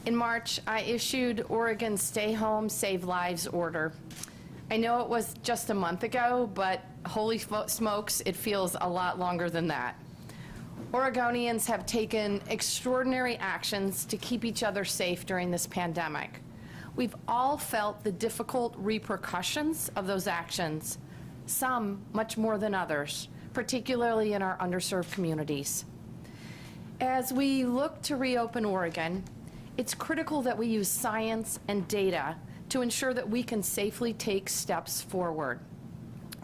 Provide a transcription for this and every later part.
In March, I issued Oregon's Stay Home, Save Lives order. I know it was just a month ago, but holy smokes, it feels a lot longer than that. Oregonians have taken extraordinary actions to keep each other safe during this pandemic. We've all felt the difficult repercussions of those actions, some much more than others, particularly in our underserved communities. As we look to reopen Oregon, it's critical that we use science and data to ensure that we can safely take steps forward.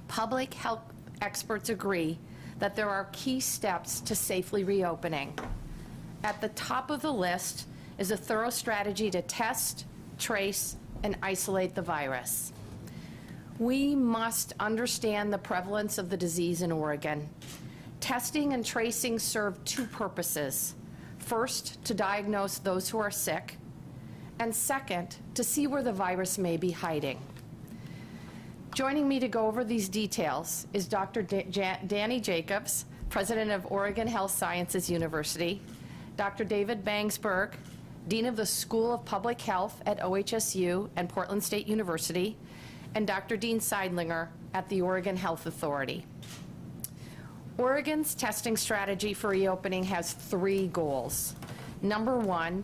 Public health experts agree that there are key steps to safely reopening. At the top of the list is a thorough strategy to test, trace, and isolate the virus. We must understand the prevalence of the disease in Oregon. Testing and tracing serve two purposes. First, to diagnose those who are sick, and second, to see where the virus may be hiding. Joining me to go over these details is Dr. Danny Jacobs, President of Oregon Health Sciences University, Dr. David Bangsberg, Dean of the School of Public Health at OHSU and Portland State University, and Dr. Dean Seidlinger at the Oregon Health Authority. Oregon's testing strategy for reopening has three goals. Number one,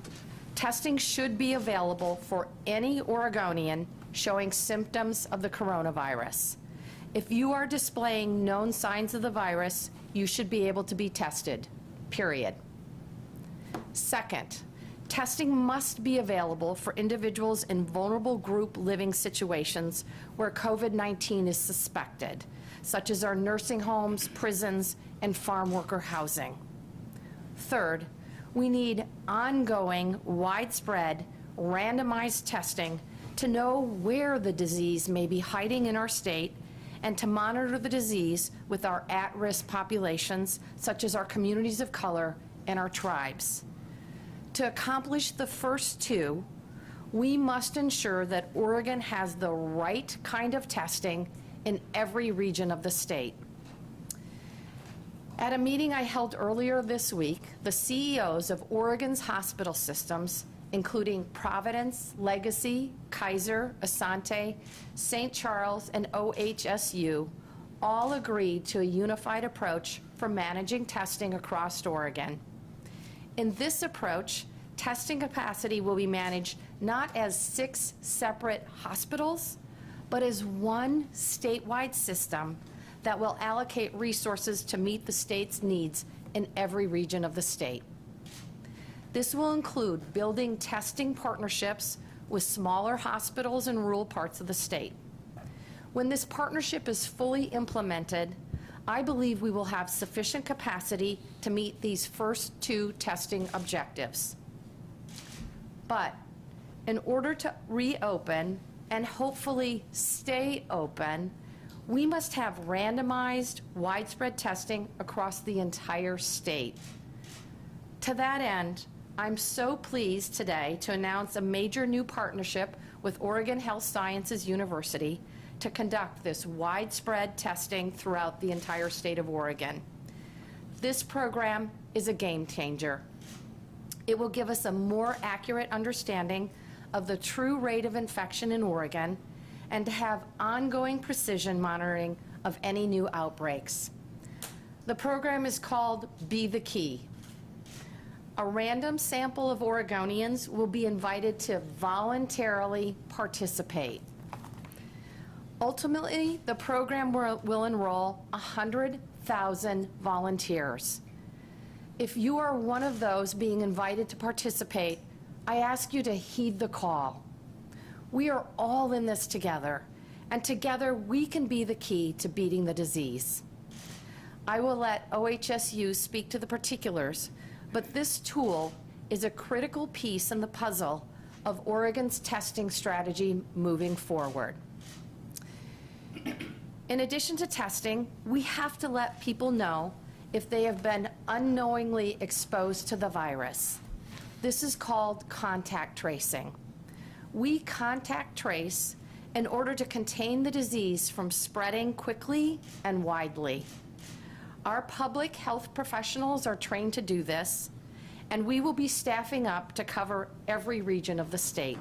testing should be available for any Oregonian showing symptoms of the coronavirus. If you are displaying known signs of the virus, you should be able to be tested, period. Second, testing must be available for individuals in vulnerable group living situations where COVID-19 is suspected, such as our nursing homes, prisons, and farm worker housing. Third, we need ongoing, widespread, randomized testing to know where the disease may be hiding in our state and to monitor the disease with our at-risk populations, such as our communities of color and our tribes. To accomplish the first two, we must ensure that Oregon has the right kind of testing in every region of the state. At a meeting I held earlier this week, the CEOs of Oregon's hospital systems, including Providence, Legacy, Kaiser, Asante, St. Charles, and OHSU, all agreed to a unified approach for managing testing across Oregon. In this approach, testing capacity will be managed not as 6 separate hospitals, but as one statewide system that will allocate resources to meet the state's needs in every region of the state. This will include building testing partnerships with smaller hospitals in rural parts of the state. When this partnership is fully implemented, I believe we will have sufficient capacity to meet these first two testing objectives. But in order to reopen and hopefully stay open, we must have randomized, widespread testing across the entire state. To that end, I'm so pleased today to announce a major new partnership with Oregon Health Sciences University to conduct this widespread testing throughout the entire state of Oregon. This program is a game changer. It will give us a more accurate understanding of the true rate of infection in Oregon and to have ongoing precision monitoring of any new outbreaks. The program is called Be the Key. A random sample of Oregonians will be invited to voluntarily participate. Ultimately, the program will enroll 100,000 volunteers. If you are one of those being invited to participate, I ask you to heed the call. We are all in this together, and together we can be the key to beating the disease. I will let OHSU speak to the particulars, but this tool is a critical piece in the puzzle of Oregon's testing strategy moving forward. In addition to testing, we have to let people know if they have been unknowingly exposed to the virus. This is called contact tracing. We contact trace in order to contain the disease from spreading quickly and widely. Our public health professionals are trained to do this, and we will be staffing up to cover every region of the state.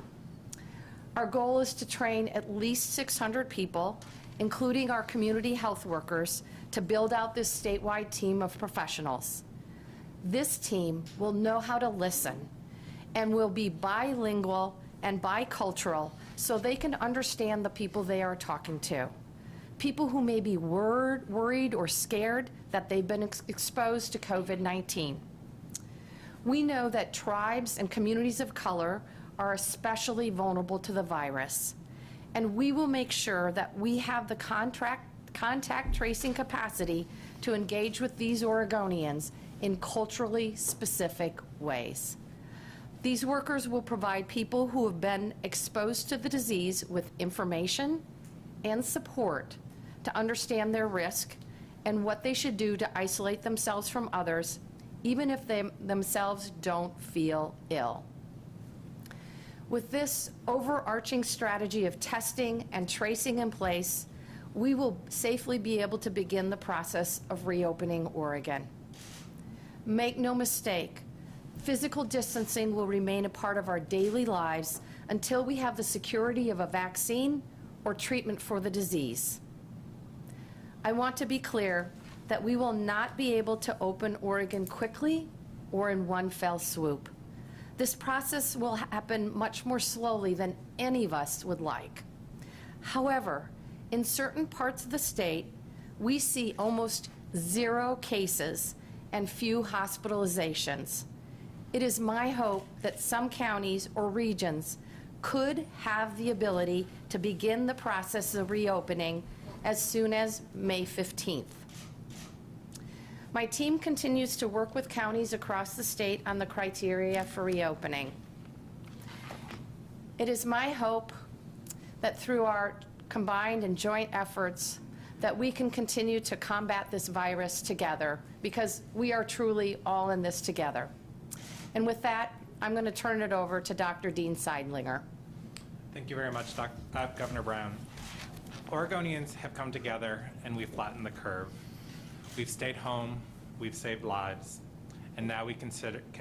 Our goal is to train at least 600 people, including our community health workers, to build out this statewide team of professionals. This team will know how to listen and will be bilingual and bicultural so they can understand the people they are talking to. People who may be worried or scared that they've been exposed to COVID-19. We know that tribes and communities of color are especially vulnerable to the virus, and we will make sure that we have the contact tracing capacity to engage with these Oregonians in culturally specific ways. These workers will provide people who have been exposed to the disease with information and support to understand their risk and what they should do to isolate themselves from others, even if they themselves don't feel ill. With this overarching strategy of testing and tracing in place, we will safely be able to begin the process of reopening Oregon. Make no mistake, physical distancing will remain a part of our daily lives until we have the security of a vaccine or treatment for the disease. I want to be clear that we will not be able to open Oregon quickly or in one fell swoop. This process will happen much more slowly than any of us would like. However, in certain parts of the state, we see almost 0 cases and few hospitalizations. It is my hope that some counties or regions could have the ability to begin the process of reopening as soon as May 15th. My team continues to work with counties across the state on the criteria for reopening. It is my hope that through our combined and joint efforts that we can continue to combat this virus together, because we are truly all in this together. And with that, I'm going to turn it over to Dr. Dean Seidlinger. Thank you very much, Governor Brown. Oregonians have come together and we've flattened the curve. We've stayed home, we've saved lives, and now we can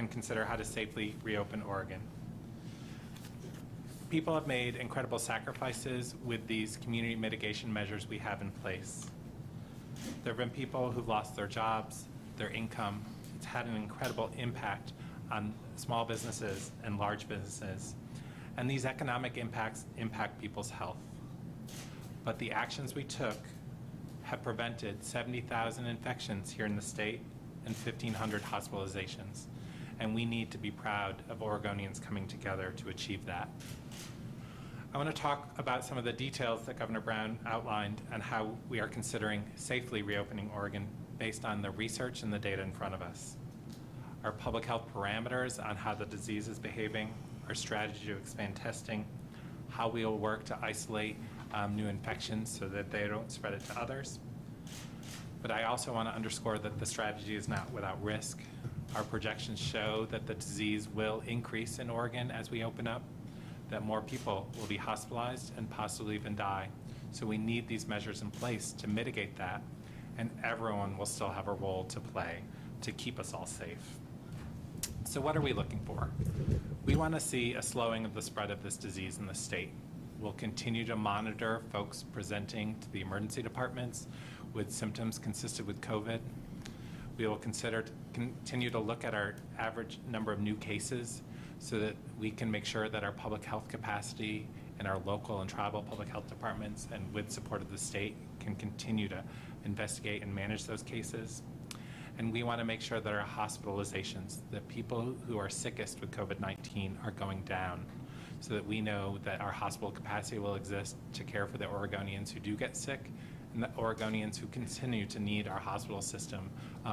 consider how to safely reopen Oregon. People have made incredible sacrifices with these community mitigation measures we have in place. There have been people who've lost their jobs, their income. It's had an incredible impact on small businesses and large businesses. And these economic impacts impact people's health. But the actions we took have prevented 70,000 infections here in the state and 1,500 hospitalizations. And we need to be proud of Oregonians coming together to achieve that. I want to talk about some of the details that Governor Brown outlined and how we are considering safely reopening Oregon based on the research and the data in front of us. Our public health parameters on how the disease is behaving, our strategy to expand testing, how we will work to isolate new infections so that they don't spread it to others. But I also want to underscore that the strategy is not without risk. Our projections show that the disease will increase in Oregon as we open up, that more people will be hospitalized and possibly even die. So we need these measures in place to mitigate that, and everyone will still have a role to play to keep us all safe. So what are we looking for? We want to see a slowing of the spread of this disease in the state. We'll continue to monitor folks presenting to the emergency departments with symptoms consistent with COVID. We will continue to look at our average number of new cases so that we can make sure that our public health capacity and our local and tribal public health departments, and with support of the state, can continue to investigate and manage those cases. And we want to make sure that our hospitalizations, the people who are sickest with COVID-19, are going down, so that we know that our hospital capacity will exist to care for the Oregonians who do get sick and the Oregonians who continue to need our hospital system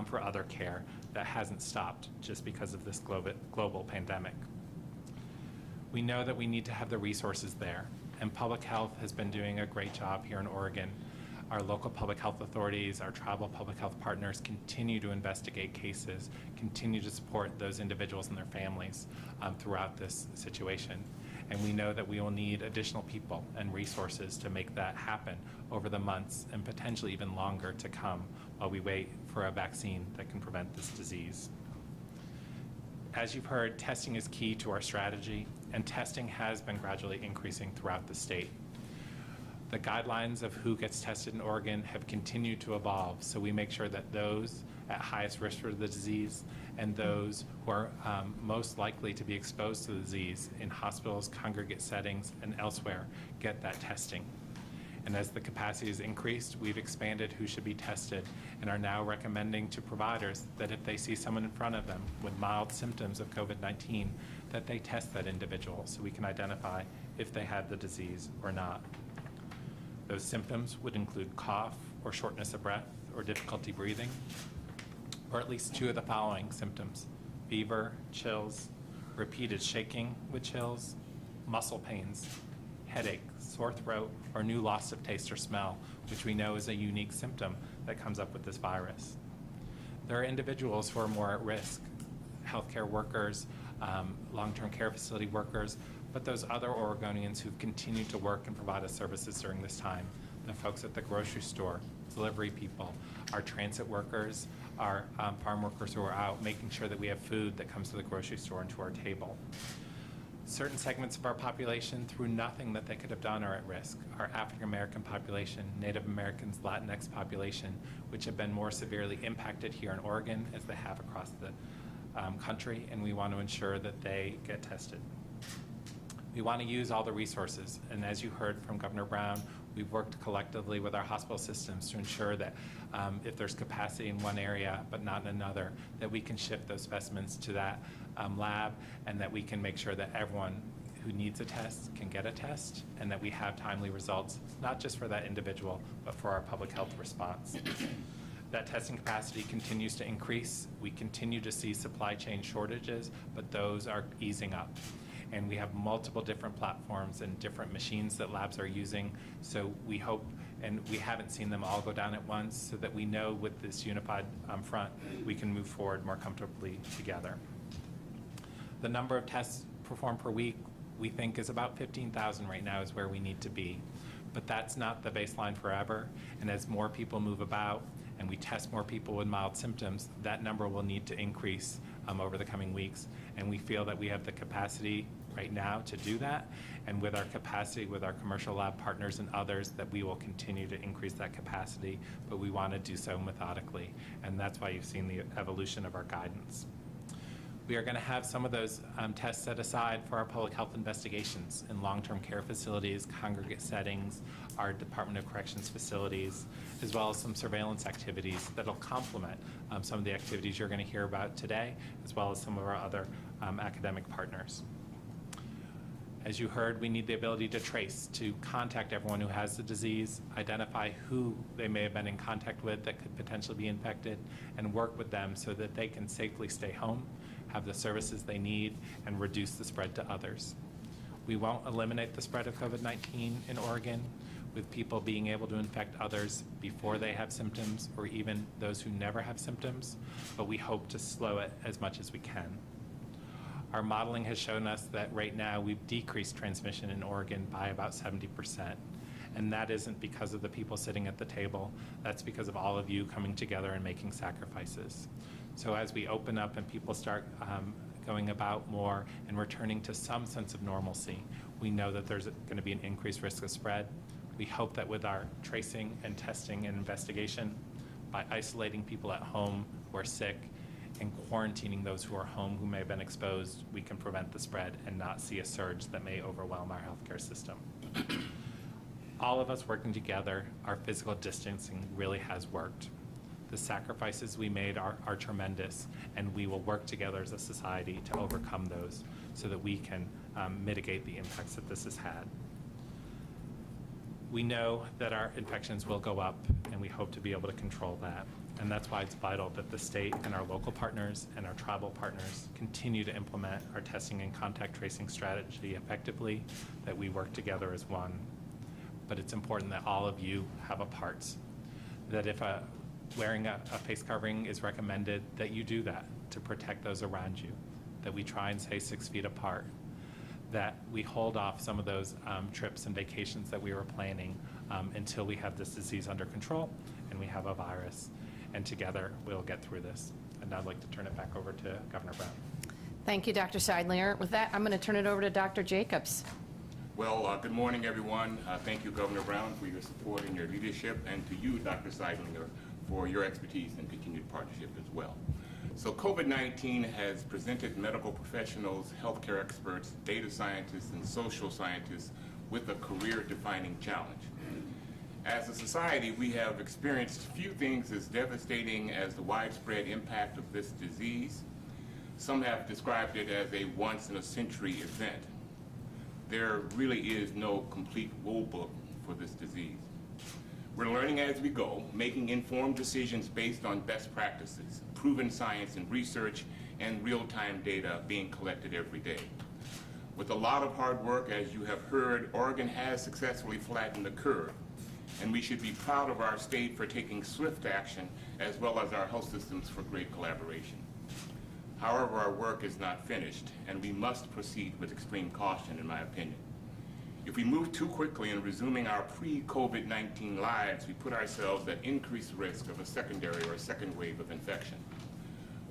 for other care that hasn't stopped just because of this global pandemic. We know that we need to have the resources there, and public health has been doing a great job here in Oregon. Our local public health authorities, our tribal public health partners continue to investigate cases, continue to support those individuals and their families throughout this situation. And we know that we will need additional people and resources to make that happen over the months and potentially even longer to come while we wait for a vaccine that can prevent this disease. As you've heard, testing is key to our strategy, and testing has been gradually increasing throughout the state. The guidelines of who gets tested in Oregon have continued to evolve, so we make sure that those at highest risk for the disease and those who are most likely to be exposed to the disease in hospitals, congregate settings, and elsewhere get that testing. And as the capacity has increased, we've expanded who should be tested and are now recommending to providers that if they see someone in front of them with mild symptoms of COVID-19, that they test that individual so we can identify if they have the disease or not. Those symptoms would include cough or shortness of breath or difficulty breathing, or at least two of the following symptoms: fever, chills, repeated shaking with chills, muscle pains, headache, sore throat, or new loss of taste or smell, which we know is a unique symptom that comes up with this virus. There are individuals who are more at risk, healthcare workers, long-term care facility workers, but those other Oregonians who've continued to work and provide us services during this time, the folks at the grocery store, delivery people, our transit workers, our farm workers who are out making sure that we have food that comes to the grocery store and to our table. Certain segments of our population, through nothing that they could have done, are at risk. Our African American population, Native Americans, Latinx population, which have been more severely impacted here in Oregon as they have across the country, and we want to ensure that they get tested. We want to use all the resources, and as you heard from Governor Brown, we've worked collectively with our hospital systems to ensure that if there's capacity in one area but not in another, that we can shift those specimens to that lab, and that we can make sure that everyone who needs a test can get a test, and that we have timely results, not just for that individual, but for our public health response. That testing capacity continues to increase. We continue to see supply chain shortages, but those are easing up. And we have multiple different platforms and different machines that labs are using. So we hope, and we haven't seen them all go down at once, so that we know with this unified front, we can move forward more comfortably together. The number of tests performed per week, we think, is about 15,000 right now is where we need to be. But that's not the baseline forever. And as more people move about and we test more people with mild symptoms, that number will need to increase over the coming weeks. And we feel that we have the capacity right now to do that, and with our capacity with our commercial lab partners and others, that we will continue to increase that capacity, but we want to do so methodically, and that's why you've seen the evolution of our guidance. We are going to have some of those tests set aside for our public health investigations in long-term care facilities, congregate settings, our Department of Corrections facilities, as well as some surveillance activities that'll complement some of the activities you're going to hear about today, as well as some of our other academic partners. As you heard, we need the ability to trace, to contact everyone who has the disease, identify who they may have been in contact with that could potentially be infected, and work with them so that they can safely stay home, have the services they need, and reduce the spread to others. We won't eliminate the spread of COVID-19 in Oregon, with people being able to infect others before they have symptoms, or even those who never have symptoms, but we hope to slow it as much as we can. Our modeling has shown us that right now we've decreased transmission in Oregon by about 70%. And that isn't because of the people sitting at the table. That's because of all of you coming together and making sacrifices. So as we open up and people start going about more and returning to some sense of normalcy, we know that there's going to be an increased risk of spread. We hope that with our tracing and testing and investigation, by isolating people at home who are sick and quarantining those who are home who may have been exposed, we can prevent the spread and not see a surge that may overwhelm our healthcare system. All of us working together, our physical distancing really has worked. The sacrifices we made are tremendous, and we will work together as a society to overcome those so that we can mitigate the impacts that this has had. We know that our infections will go up, and we hope to be able to control that. And that's why it's vital that the state and our local partners and our tribal partners continue to implement our testing and contact tracing strategy effectively, that we work together as one. But it's important that all of you have a part, that if wearing a face covering is recommended, that you do that to protect those around you, that we try and stay 6 feet apart, that we hold off some of those trips and vacations that we were planning until we have this disease under control and we have a virus. And together we'll get through this. And I'd like to turn it back over to Governor Brown. Thank you, Dr. Seidlinger. With that, I'm going to turn it over to Dr. Jacobs. Well, good morning, everyone. Thank you, Governor Brown, for your support and your leadership, and to you, Dr. Seidlinger, for your expertise and continued partnership as well. So COVID-19 has presented medical professionals, healthcare experts, data scientists, and social scientists with a career-defining challenge. As a society, we have experienced few things as devastating as the widespread impact of this disease. Some have described it as a once-in-a-century event. There really is no complete rule book for this disease. We're learning as we go, making informed decisions based on best practices, proven science and research, and real-time data being collected every day. With a lot of hard work, as you have heard, Oregon has successfully flattened the curve, and we should be proud of our state for taking swift action, as well as our health systems for great collaboration. However, our work is not finished, and we must proceed with extreme caution, in my opinion. If we move too quickly in resuming our pre-COVID-19 lives, we put ourselves at increased risk of a secondary or a second wave of infection.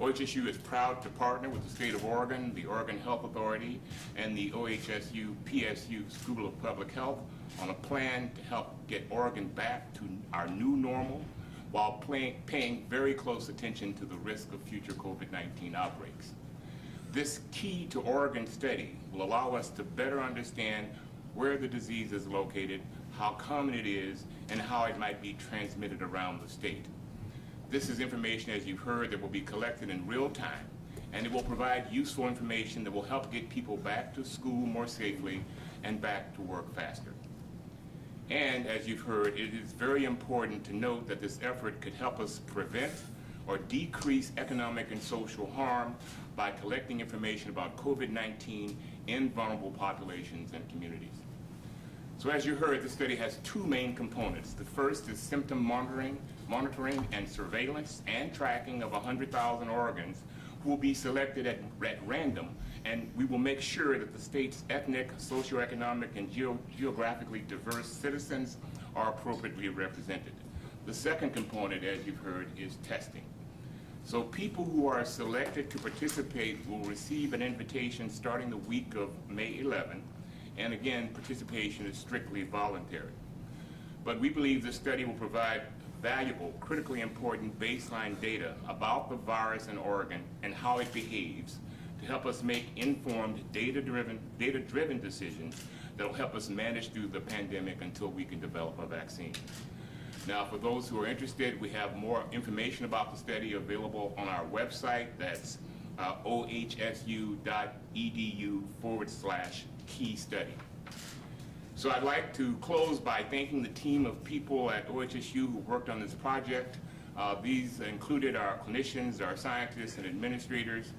OHSU is proud to partner with the state of Oregon, the Oregon Health Authority, and the OHSU PSU School of Public Health on a plan to help get Oregon back to our new normal, while paying very close attention to the risk of future COVID-19 outbreaks. This key to Oregon study will allow us to better understand where the disease is located, how common it is, and how it might be transmitted around the state. This is information, as you've heard, that will be collected in real time, and it will provide useful information that will help get people back to school more safely and back to work faster. And as you've heard, it is very important to note that this effort could help us prevent or decrease economic and social harm by collecting information about COVID-19 in vulnerable populations and communities. So as you heard, the study has two main components. The first is symptom monitoring and surveillance and tracking of 100,000 Oregons who will be selected at random, and we will make sure that the state's ethnic, socioeconomic, and geographically diverse citizens are appropriately represented. The second component, as you've heard, is testing. So people who are selected to participate will receive an invitation starting the week of May 11, and again, participation is strictly voluntary. But we believe this study will provide valuable, critically important baseline data about the virus in Oregon and how it behaves to help us make informed, data-driven decisions that will help us manage through the pandemic until we can develop a vaccine. Now, for those who are interested, we have more information about the study available on our website. That's ohsu.edu/key study. So I'd like to close by thanking the team of people at OHSU who worked on this project. These included our clinicians, our scientists, and administrators.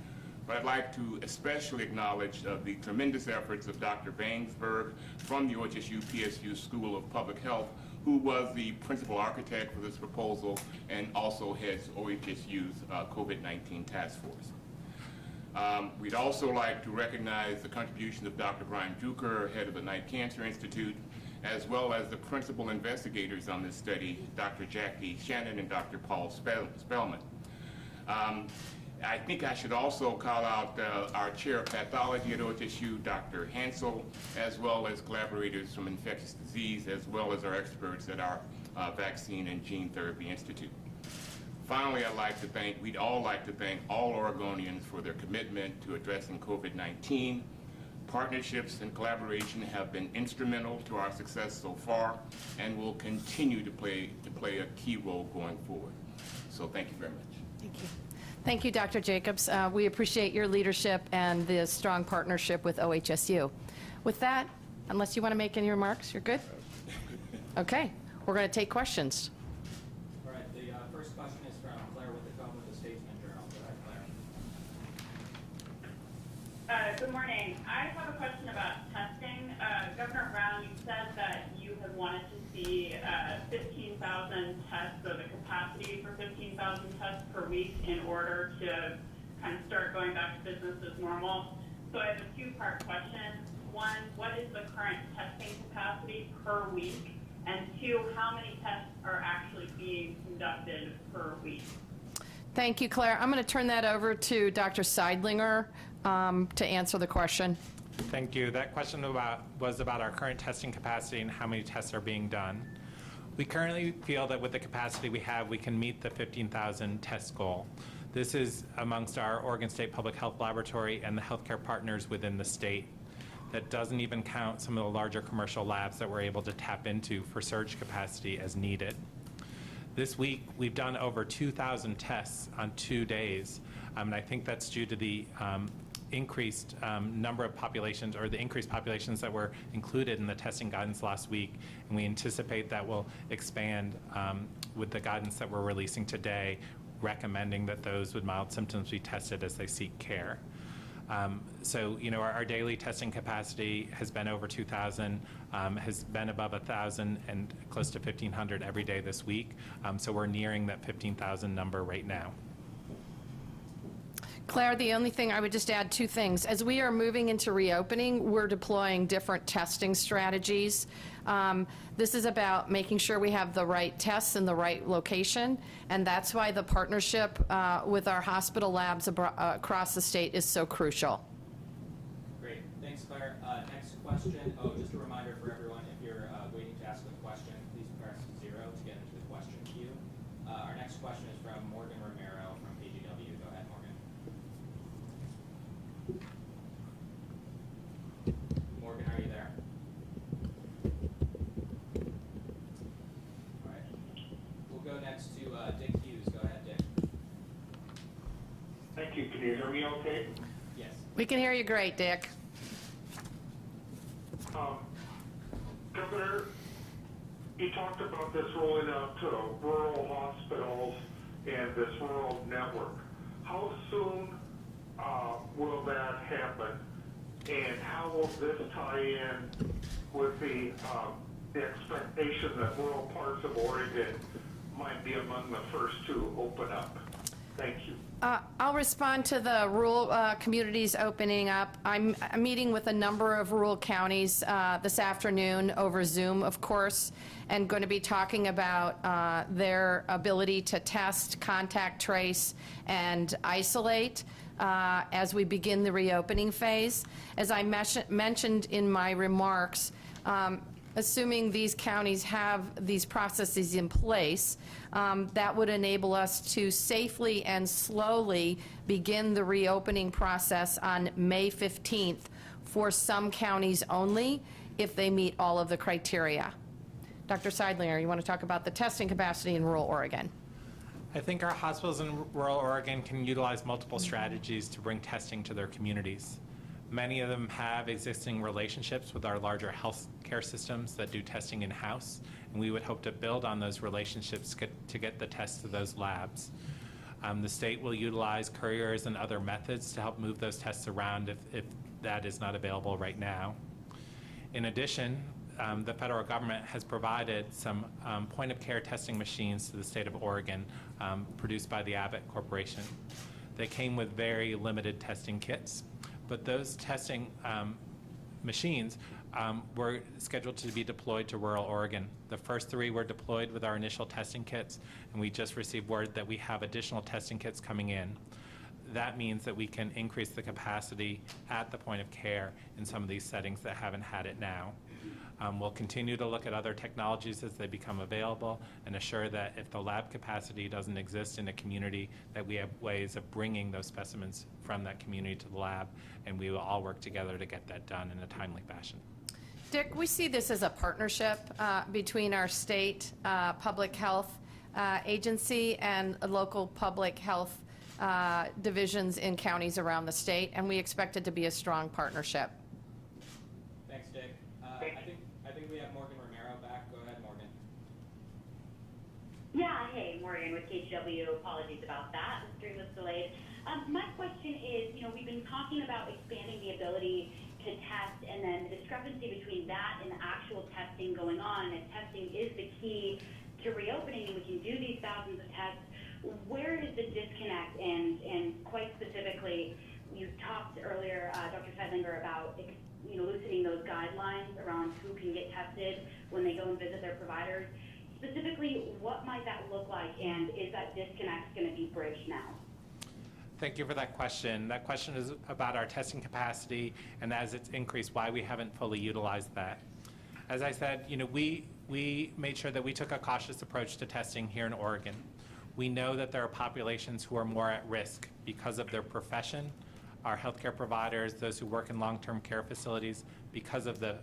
But I'd like to especially acknowledge the tremendous efforts of Dr. Bangsberg from the OHSU PSU School of Public Health, who was the principal architect for this proposal and also heads OHSU's COVID-19 task force. We'd also like to recognize the contribution of Dr. Brian Drucker, head of the Knight Cancer Institute, as well as the principal investigators on this study, Dr. Jackie Shannon and Dr. Paul Spellman. I think I should also call out our chair of pathology at OHSU, Dr. Hansel, as well as collaborators from infectious disease, as well as our experts at our Vaccine and Gene Therapy Institute. Finally, we'd all like to thank all Oregonians for their commitment to addressing COVID-19. Partnerships and collaboration have been instrumental to our success so far and will continue to play a key role going forward. So thank you very much. Thank you. Thank you, Dr. Jacobs. We appreciate your leadership and the strong partnership with OHSU. With that, unless you want to make any remarks, you're good? Okay, we're going to take questions. All right, the first question is from Claire with the Cone with the Statesman Journal. Go ahead, Claire. Good morning. I have a question about testing. Governor Brown, you said that you have wanted to see 15,000 tests, so the capacity for 15,000 tests per week in order to kind of start going back to business as normal. So I have a two-part question. One, what is the current testing capacity per week? And two, how many tests are actually being conducted per week? Thank you, Claire. I'm going to turn that over to Dr. Seidlinger to answer the question. Thank you. That question was about our current testing capacity and how many tests are being done. We currently feel that with the capacity we have, we can meet the 15,000 test goal. This is amongst our Oregon State Public Health Laboratory and the healthcare partners within the state. That doesn't even count some of the larger commercial labs that we're able to tap into for surge capacity as needed. This week, we've done over 2,000 tests on 2 days, and I think that's due to the increased number of populations, or the increased populations that were included in the testing guidance last week, and we anticipate that will expand with the guidance that we're releasing today, recommending that those with mild symptoms be tested as they seek care. So, you know, our daily testing capacity has been over 2,000, has been above 1,000 and close to 1,500 every day this week. So we're nearing that 15,000 number right now. Claire, the only thing, I would just add 2 things. As we are moving into reopening, we're deploying different testing strategies. This is about making sure we have the right tests in the right location, and that's why the partnership with our hospital labs across the state is so crucial. Great, thanks, Claire. Next question. Oh, just a reminder for everyone, if you're waiting to ask a question, please press 0 to get into the question queue. Our next question is from Morgan Romero from KGW. Go ahead, Morgan. Morgan, are you there? All right. We'll go next to Dick Hughes. Go ahead, Dick. Thank you. Can you hear me okay? Yes. We can hear you great, Dick. Governor, you talked about this rolling out to rural hospitals and this rural network. How soon will that happen? And how will this tie in with the expectation that rural parts of Oregon might be among the first to open up? Thank you. I'll respond to the rural communities opening up. I'm meeting with a number of rural counties this afternoon over Zoom, of course, and going to be talking about their ability to test, contact trace, and isolate as we begin the reopening phase. As I mentioned in my remarks, assuming these counties have these processes in place, that would enable us to safely and slowly begin the reopening process on May 15th for some counties only, if they meet all of the criteria. Dr. Seidlinger, you want to talk about the testing capacity in rural Oregon? I think our hospitals in rural Oregon can utilize multiple strategies to bring testing to their communities. Many of them have existing relationships with our larger health care systems that do testing in-house, and we would hope to build on those relationships to get the tests to those labs. The state will utilize couriers and other methods to help move those tests around if that is not available right now. In addition, the federal government has provided some point-of-care testing machines to the state of Oregon produced by the Abbott Corporation. They came with very limited testing kits, but those testing machines were scheduled to be deployed to rural Oregon. The first 3 were deployed with our initial testing kits, and we just received word that we have additional testing kits coming in. That means that we can increase the capacity at the point of care in some of these settings that haven't had it now. We'll continue to look at other technologies as they become available and assure that if the lab capacity doesn't exist in a community, that we have ways of bringing those specimens from that community to the lab, and we will all work together to get that done in a timely fashion. Dick, we see this as a partnership between our state public health agency and local public health divisions in counties around the state, and we expect it to be a strong partnership. Thanks, Dick. I think we have Morgan Romero back. Go ahead, Morgan. Yeah, hey, Morgan with KGW. Apologies about that. The stream was delayed. My question is, we've been talking about expanding the ability to test, and then the discrepancy between that and the actual testing going on. If testing is the key to reopening and we can do these thousands of tests, where is the disconnect? And quite specifically, you talked earlier, Dr. Seidlinger, about loosening those guidelines around who can get tested when they go and visit their providers. Specifically, what might that look like, and is that disconnect going to be bridged now? Thank you for that question. That question is about our testing capacity and as it's increased, why we haven't fully utilized that. As I said, we made sure that we took a cautious approach to testing here in Oregon. We know that there are populations who are more at risk because of their profession, our healthcare providers, those who work in long-term care facilities, because of the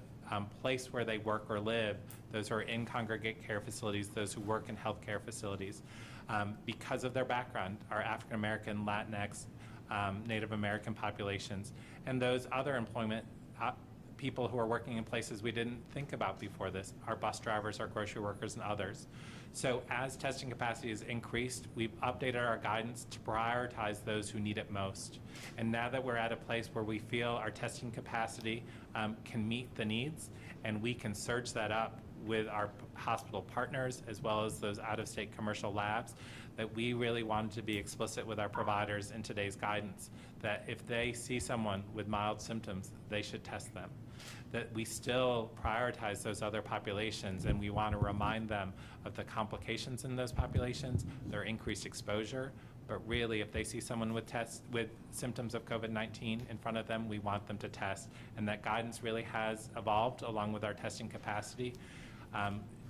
place where they work or live, those who are in congregate care facilities, those who work in healthcare facilities. Because of their background, our African American, Latinx, Native American populations, and those other employment people who are working in places we didn't think about before this, our bus drivers, our grocery workers, and others. So as testing capacity has increased, we've updated our guidance to prioritize those who need it most. And now that we're at a place where we feel our testing capacity can meet the needs, and we can surge that up with our hospital partners as well as those out-of-state commercial labs, that we really wanted to be explicit with our providers in today's guidance, that if they see someone with mild symptoms, they should test them. That we still prioritize those other populations, and we want to remind them of the complications in those populations, their increased exposure, but really if they see someone with symptoms of COVID-19 in front of them, we want them to test. And that guidance really has evolved along with our testing capacity.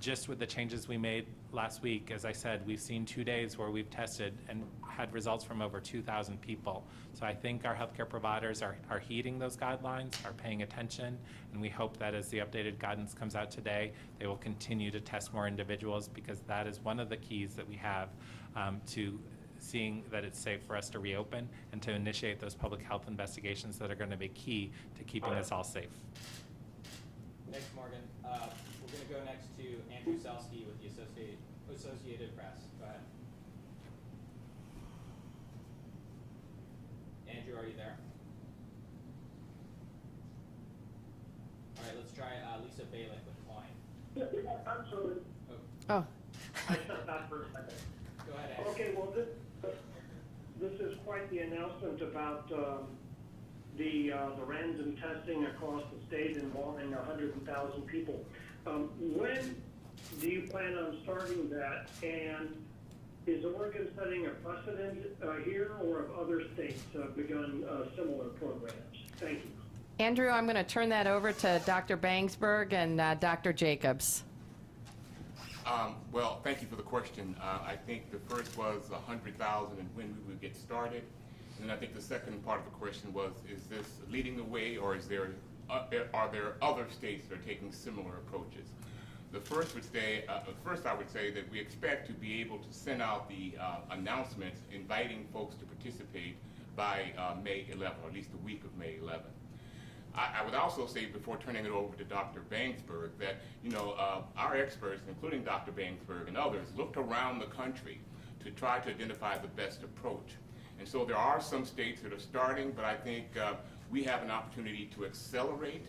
Just with the changes we made last week, as I said, we've seen 2 days where we've tested and had results from over 2,000 people. So I think our healthcare providers are heeding those guidelines, are paying attention, and we hope that as the updated guidance comes out today, they will continue to test more individuals, because that is one of the keys that we have to seeing that it's safe for us to reopen and to initiate those public health investigations that are going to be key to keeping us all safe. Thanks, Morgan. We're going to go next to Andrew Selsky with the Associated Press. Go ahead. Andrew, are you there? All right, let's try Lisa Balick with Klein. I'm sorry. Oh. I stepped back for a second. Go ahead, Andrew. Okay, well, this is quite the announcement about the random testing across the state involving 100,000 people. When do you plan on starting that? And is Oregon setting a precedent here, or have other states begun similar programs? Thank you. Andrew, I'm going to turn that over to Dr. Bangsberg and Dr. Jacobs. Well, thank you for the question. I think the first was 100,000 and when we would get started. And I think the second part of the question was, is this leading the way, or are there other states that are taking similar approaches? The first I would say that we expect to be able to send out the announcements inviting folks to participate by May 11th, or at least the week of May 11th. I would also say, before turning it over to Dr. Bangsberg, that our experts, including Dr. Bangsberg and others, looked around the country to try to identify the best approach. And so there are some states that are starting, but I think we have an opportunity to accelerate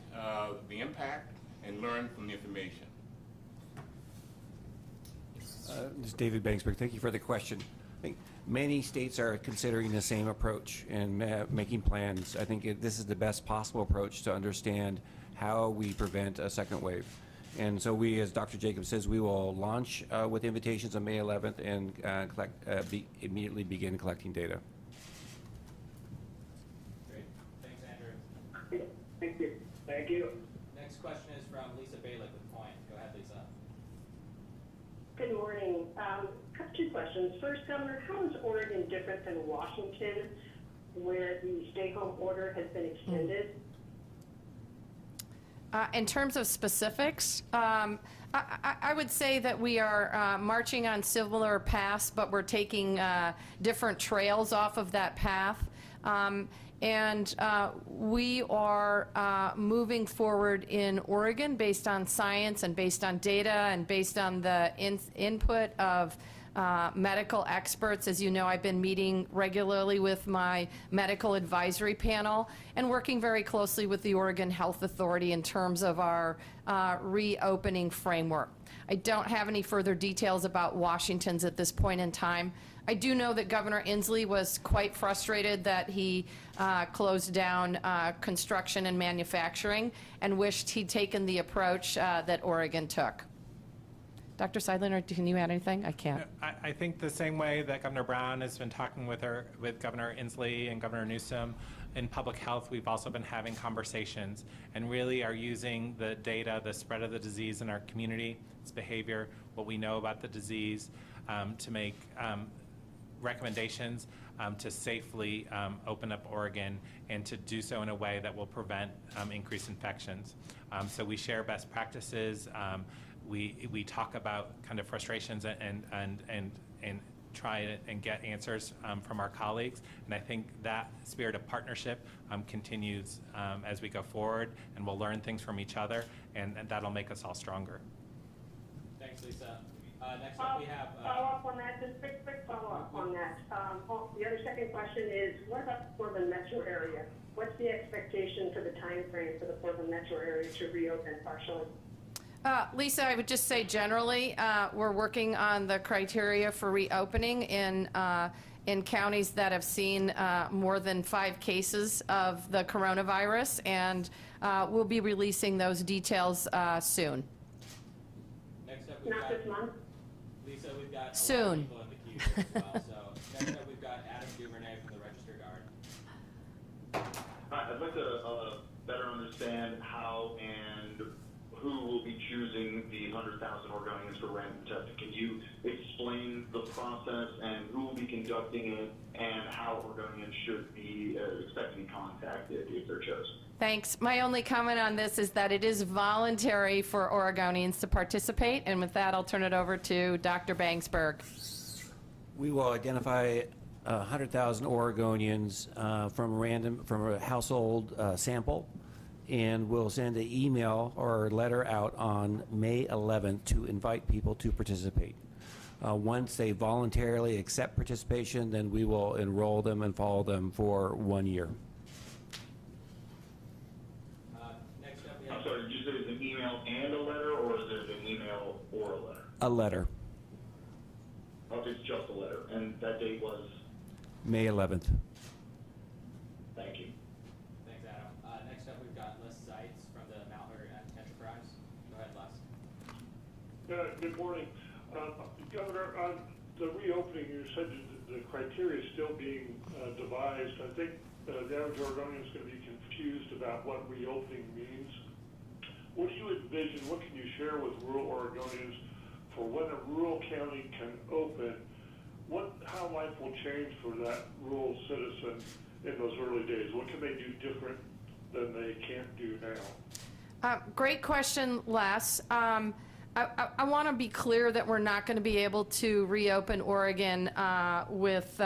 the impact and learn from the information. This is David Bangsberg. Thank you for the question. I think many states are considering the same approach and making plans. I think this is the best possible approach to understand how we prevent a second wave. And so we, as Dr. Jacobs says, we will launch with invitations on May 11th and immediately begin collecting data. Great. Thanks, Andrew. Thank you. Thank you. Next question is from Lisa Balick with Point. Go ahead, Lisa. Good morning. I have two questions. First, Governor, how is Oregon different than Washington, where the stay-home order has been extended? In terms of specifics, I would say that we are marching on similar paths, but we're taking different trails off of that path. And we are moving forward in Oregon based on science and based on data and based on the input of medical experts. As you know, I've been meeting regularly with my medical advisory panel and working very closely with the Oregon Health Authority in terms of our reopening framework. I don't have any further details about Washington's at this point in time. I do know that Governor Inslee was quite frustrated that he closed down construction and manufacturing and wished he'd taken the approach that Oregon took. Dr. Seidlin, can you add anything? I can't. I think the same way that Governor Brown has been talking with Governor Inslee and Governor Newsom in public health, we've also been having conversations and really are using the data, the spread of the disease in our community, its behavior, what we know about the disease, to make recommendations to safely open up Oregon and to do so in a way that will prevent increased infections. So we share best practices. We talk about kind of frustrations and try and get answers from our colleagues. And I think that spirit of partnership continues as we go forward, and we'll learn things from each other, and that'll make us all stronger. Thanks, Lisa. Next up we have... Follow up on that, just quick follow up on that. The other second question is, what about the Portland metro area? What's the expectation for the time frame for the Portland metro area to reopen partially? Lisa, I would just say generally, we're working on the criteria for reopening in counties that have seen more than 5 cases of the coronavirus, and we'll be releasing those details soon. Next up we've Not got... this month? Lisa, we've got Soon. a lot of people in the queue here as well. So next up we've got Adam Duvernay from the Register Guard. I'd like to better understand how and who will be choosing the 100,000 Oregonians for random testing. Can you explain the process and who will be conducting it and how Oregonians should be expected to be contacted if they're chosen? Thanks. My only comment on this is that it is voluntary for Oregonians to participate, and with that, I'll turn it over to Dr. Bangsberg. We will identify 100,000 Oregonians from a household sample, and we'll send an email or letter out on May 11th to invite people to participate. Once they voluntarily accept participation, then we will enroll them and follow them for 1 year. Next up we have... I'm sorry, did you say it's an email and a letter, or is it an email or a letter? A letter. Oh, it's just a letter. And that date was? May 11th. Thank you. Thanks, Adam. Next up we've got Les Seitz from the Malheur Enterprise. Go ahead, Les. Good morning. Governor, on the reopening, you said the criteria is still being devised. I think the average Oregonian is going to be confused about what reopening means. What do you envision, what can you share with rural Oregonians for when a rural county can open? How life will change for that rural citizen in those early days? What can they do different than they can't do now? Great question, Les. I want to be clear that we're not going to be able to reopen Oregon with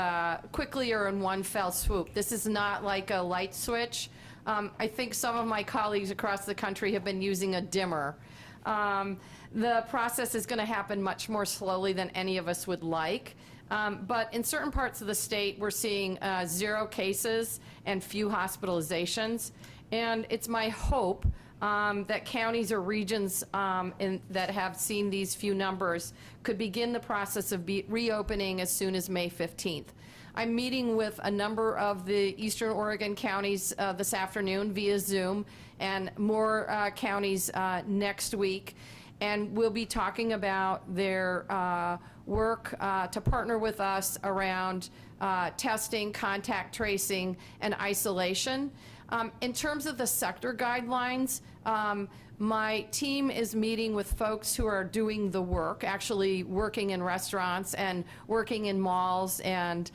quickly or in one fell swoop. This is not like a light switch. I think some of my colleagues across the country have been using a dimmer. The process is going to happen much more slowly than any of us would like. But in certain parts of the state, we're seeing 0 cases and few hospitalizations. And it's my hope that counties or regions that have seen these few numbers could begin the process of reopening as soon as May 15th. I'm meeting with a number of the Eastern Oregon counties this afternoon via Zoom, and more counties next week. And we'll be talking about their work to partner with us around testing, contact tracing, and isolation. In terms of the sector guidelines, my team is meeting with folks who are doing the work, actually working in restaurants and working in malls, and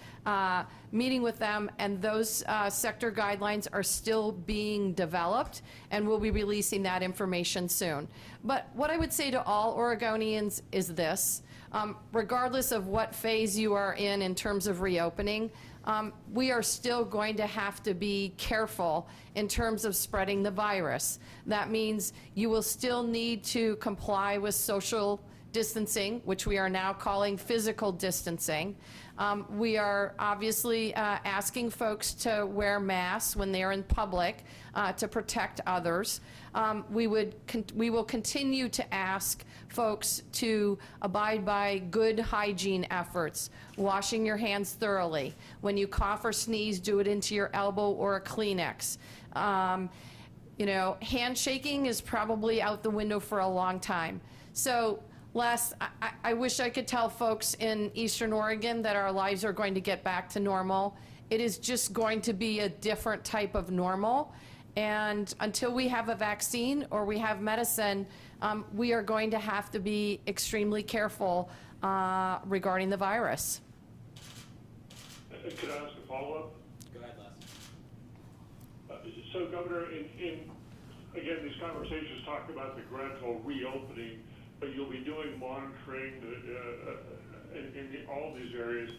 meeting with them, and those sector guidelines are still being developed, and we'll be releasing that information soon. But what I would say to all Oregonians is this: regardless of what phase you are in terms of reopening, we are still going to have to be careful in terms of spreading the virus. That means you will still need to comply with social distancing, which we are now calling physical distancing. We are obviously asking folks to wear masks when they're in public to protect others. We will continue to ask folks to abide by good hygiene efforts, washing your hands thoroughly. When you cough or sneeze, do it into your elbow or a Kleenex. Handshaking is probably out the window for a long time. So Les, I wish I could tell folks in Eastern Oregon that our lives are going to get back to normal. It is just going to be a different type of normal. And until we have a vaccine or we have medicine, we are going to have to be extremely careful regarding the virus. Could I ask a follow-up? Go ahead, Les. So, Governor, again, these conversations talk about the gradual reopening, but you'll be doing monitoring in all these areas.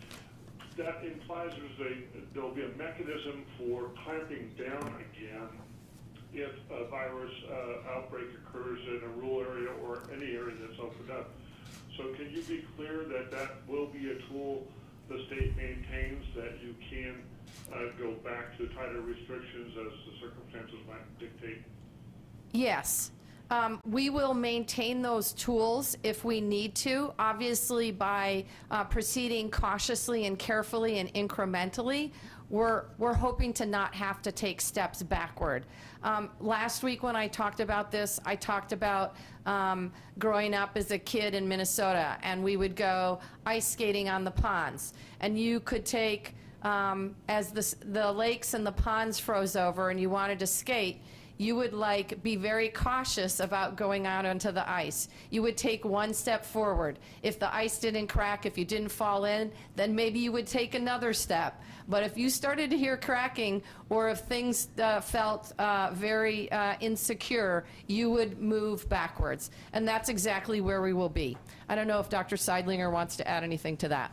That implies there'll be a mechanism for clamping down again if a virus outbreak occurs in a rural area or any area that's opened up. So can you be clear that that will be a tool the state maintains, that you can go back to tighter restrictions as the circumstances might dictate? Yes. We will maintain those tools if we need to, obviously by proceeding cautiously and carefully and incrementally. We're hoping to not have to take steps backward. Last week when I talked about this, I talked about growing up as a kid in Minnesota, and we would go ice skating on the ponds. And you could take, as the lakes and the ponds froze over and you wanted to skate, you would be very cautious about going out onto the ice. You would take one step forward. If the ice didn't crack, if you didn't fall in, then maybe you would take another step. But if you started to hear cracking, or if things felt very insecure, you would move backwards. And that's exactly where we will be. I don't know if Dr. Seidlinger wants to add anything to that.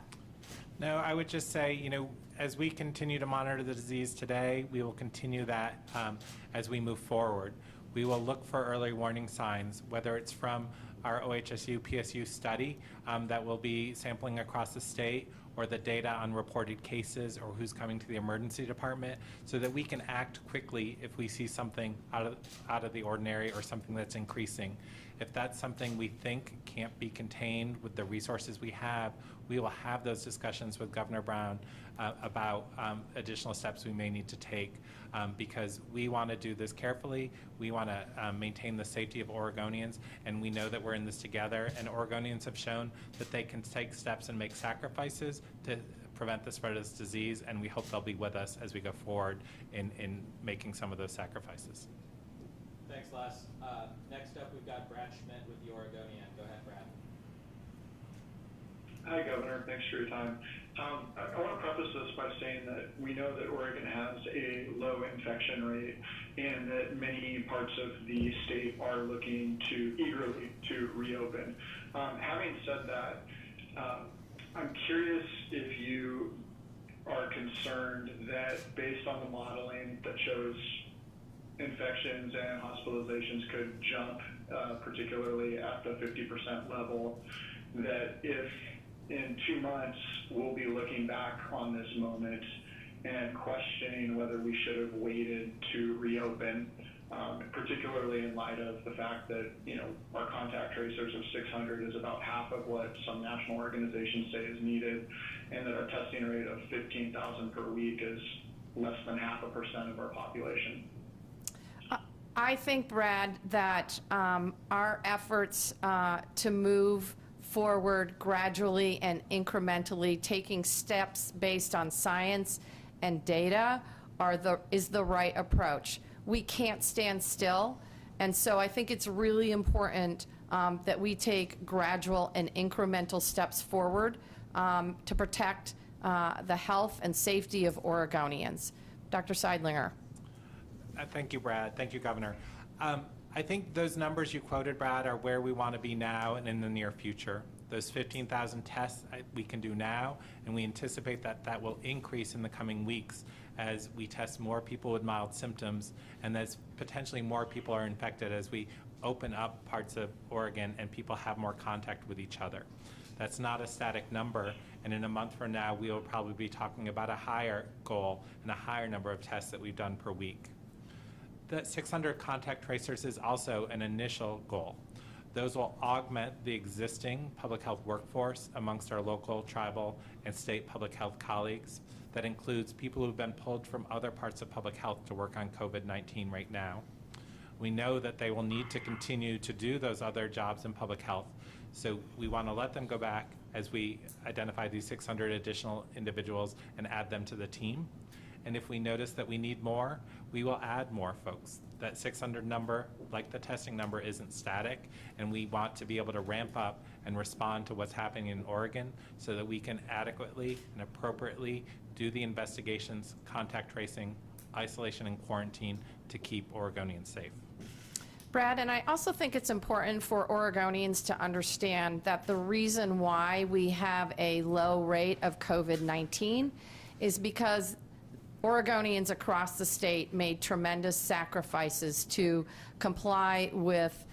No, I would just say, as we continue to monitor the disease today, we will continue that as we move forward. We will look for early warning signs, whether it's from our OHSU PSU study that will be sampling across the state, or the data on reported cases or who's coming to the emergency department, so that we can act quickly if we see something out of the ordinary or something that's increasing. If that's something we think can't be contained with the resources we have, we will have those discussions with Governor Brown about additional steps we may need to take, because we want to do this carefully. We want to maintain the safety of Oregonians, and we know that we're in this together, and Oregonians have shown that they can take steps and make sacrifices to prevent the spread of this disease, and we hope they'll be with us as we go forward in making some of those sacrifices. Thanks, Les. Next up, we've got Brad Schmidt with the Oregonian. Go ahead, Brad. Hi, Governor. Thanks for your time. I want to preface this by saying that we know that Oregon has a low infection rate and that many parts of the state are looking eagerly to reopen. Having said that, I'm curious if you are concerned that based on the modeling that shows infections and hospitalizations could jump, particularly at the 50% level, that if in 2 months we'll be looking back on this moment and questioning whether we should have waited to reopen, particularly in light of the fact that our contact tracers of 600 is about half of what some national organizations say is needed, and that our testing rate of 15,000 per week is less than 0.5% of our population. I think, Brad, that our efforts to move forward gradually and incrementally, taking steps based on science and data, is the right approach. We can't stand still, and so I think it's really important that we take gradual and incremental steps forward to protect the health and safety of Oregonians. Dr. Seidlinger. Thank you, Brad. Thank you, Governor. I think those numbers you quoted, Brad, are where we want to be now and in the near future. Those 15,000 tests we can do now, and we anticipate that that will increase in the coming weeks as we test more people with mild symptoms, and as potentially more people are infected as we open up parts of Oregon and people have more contact with each other. That's not a static number, and in a month from now, we will probably be talking about a higher goal and a higher number of tests that we've done per week. The 600 contact tracers is also an initial goal. Those will augment the existing public health workforce amongst our local, tribal, and state public health colleagues. That includes people who've been pulled from other parts of public health to work on COVID-19 right now. We know that they will need to continue to do those other jobs in public health. So we want to let them go back as we identify these 600 additional individuals and add them to the team. And if we notice that we need more, we will add more folks. That 600 number, like the testing number, isn't static, and we want to be able to ramp up and respond to what's happening in Oregon so that we can adequately and appropriately do the investigations, contact tracing, isolation, and quarantine to keep Oregonians safe. Brad, and I also think it's important for Oregonians to understand that the reason why we have a low rate of COVID-19 is because Oregonians across the state made tremendous sacrifices to comply with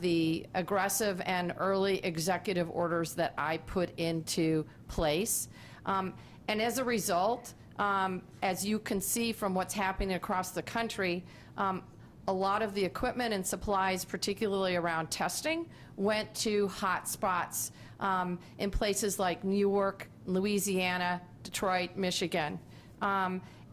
the aggressive and early executive orders that I put into place. And as a result, as you can see from what's happening across the country, a lot of the equipment and supplies, particularly around testing, went to hot spots in places like New York, Louisiana, Detroit, Michigan.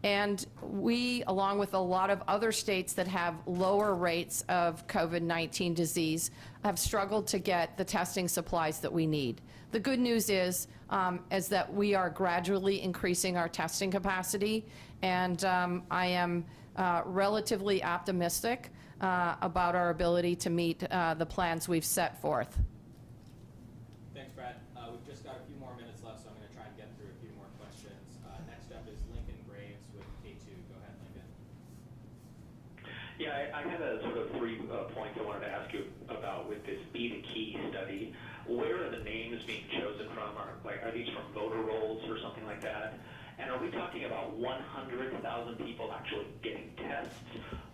And we, along with a lot of other states that have lower rates of COVID-19 disease, have struggled to get the testing supplies that we need. The good news is that we are gradually increasing our testing capacity, and I am relatively optimistic about our ability to meet the plans we've set forth. Thanks, Brad. We've just got a few more minutes left, so I'm going to try and get through a few more questions. Next up is Lincoln Graves with K2. Go ahead, Lincoln. Yeah, I had a sort of 3 points I wanted to ask you about with this Be the Key study. Where are the names being chosen from? Are these from voter rolls or something like that? And are we talking about 100,000 people actually getting tests,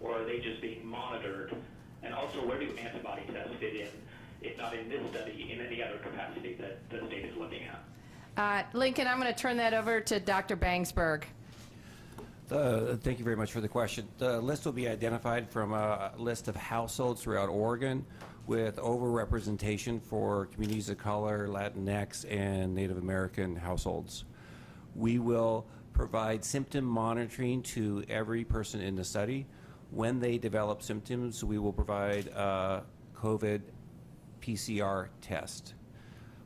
or are they just being monitored? And also, where do antibody tests fit in, if not in this study, in any other capacity that the state is looking at? Lincoln, I'm going to turn that over to Dr. Bangsberg. Thank you very much for the question. The list will be identified from a list of households throughout Oregon with overrepresentation for communities of color, Latinx, and Native American households. We will provide symptom monitoring to every person in the study. When they develop symptoms, we will provide a COVID PCR test.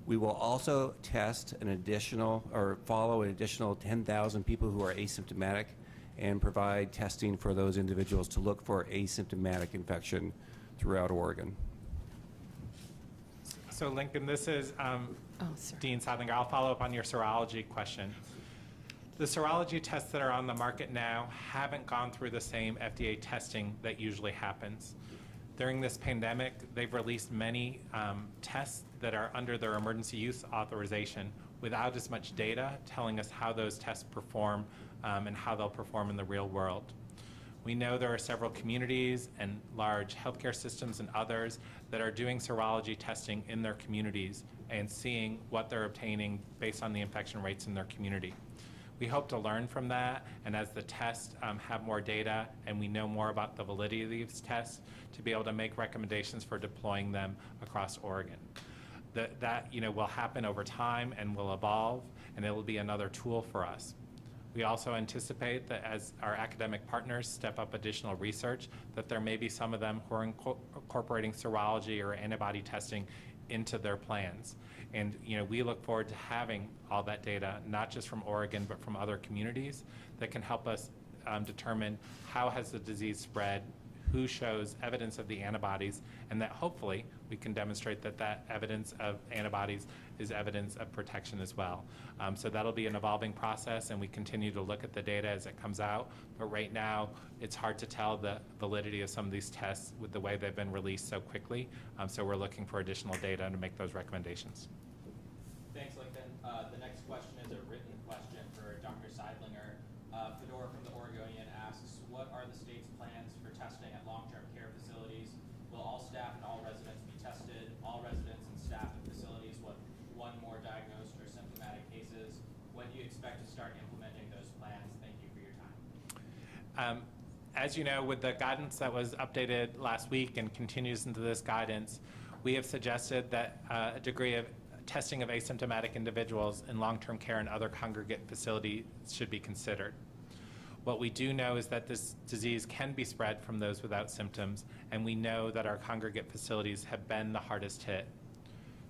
We will also test an additional, or follow an additional 10,000 people who are asymptomatic and provide testing for those individuals to look for asymptomatic infection throughout Oregon. So Lincoln, this is Dean Seidlinger. I'll follow up on your serology question. The serology tests that are on the market now haven't gone through the same FDA testing that usually happens. During this pandemic, they've released many tests that are under their emergency use authorization without as much data telling us how those tests perform and how they'll perform in the real world. We know there are several communities and large healthcare systems and others that are doing serology testing in their communities and seeing what they're obtaining based on the infection rates in their community. We hope to learn from that, and as the tests have more data and we know more about the validity of these tests, to be able to make recommendations for deploying them across Oregon. That will happen over time and will evolve, and it will be another tool for us. We also anticipate that as our academic partners step up additional research, that there may be some of them who are incorporating serology or antibody testing into their plans. And we look forward to having all that data, not just from Oregon, but from other communities that can help us determine how has the disease spread, who shows evidence of the antibodies, and that hopefully we can demonstrate that that evidence of antibodies is evidence of protection as well. So that'll be an evolving process, and we continue to look at the data as it comes out. But right now, it's hard to tell the validity of some of these tests with the way they've been released so quickly. So we're looking for additional data to make those recommendations. Thanks, Lincoln. The next question is a written question for Dr. Seidlinger. Fedora from the Oregonian asks, what are the state's plans for testing at long-term care facilities? Will all staff and all residents be tested? All residents and staff at facilities will one more diagnosed or symptomatic cases? When do you expect to start implementing those plans? Thank you for your time. As you know, with the guidance that was updated last week and continues into this guidance, we have suggested that a degree of testing of asymptomatic individuals in long-term care and other congregate facilities should be considered. What we do know is that this disease can be spread from those without symptoms, and we know that our congregate facilities have been the hardest hit.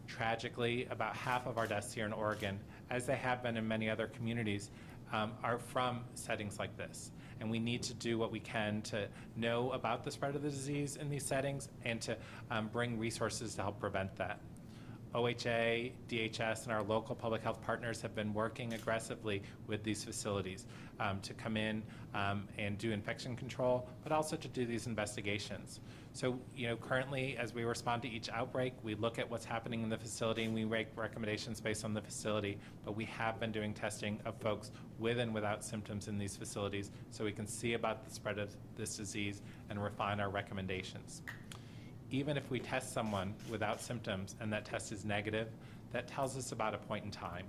Tragically, about half of our deaths here in Oregon, as they have been in many other communities, are from settings like this. And we need to do what we can to know about the spread of the disease in these settings and to bring resources to help prevent that. OHA, DHS, and our local public health partners have been working aggressively with these facilities to come in and do infection control, but also to do these investigations. So, currently, as we respond to each outbreak, we look at what's happening in the facility and we make recommendations based on the facility, but we have been doing testing of folks with and without symptoms in these facilities so we can see about the spread of this disease and refine our recommendations. Even if we test someone without symptoms and that test is negative, that tells us about a point in time.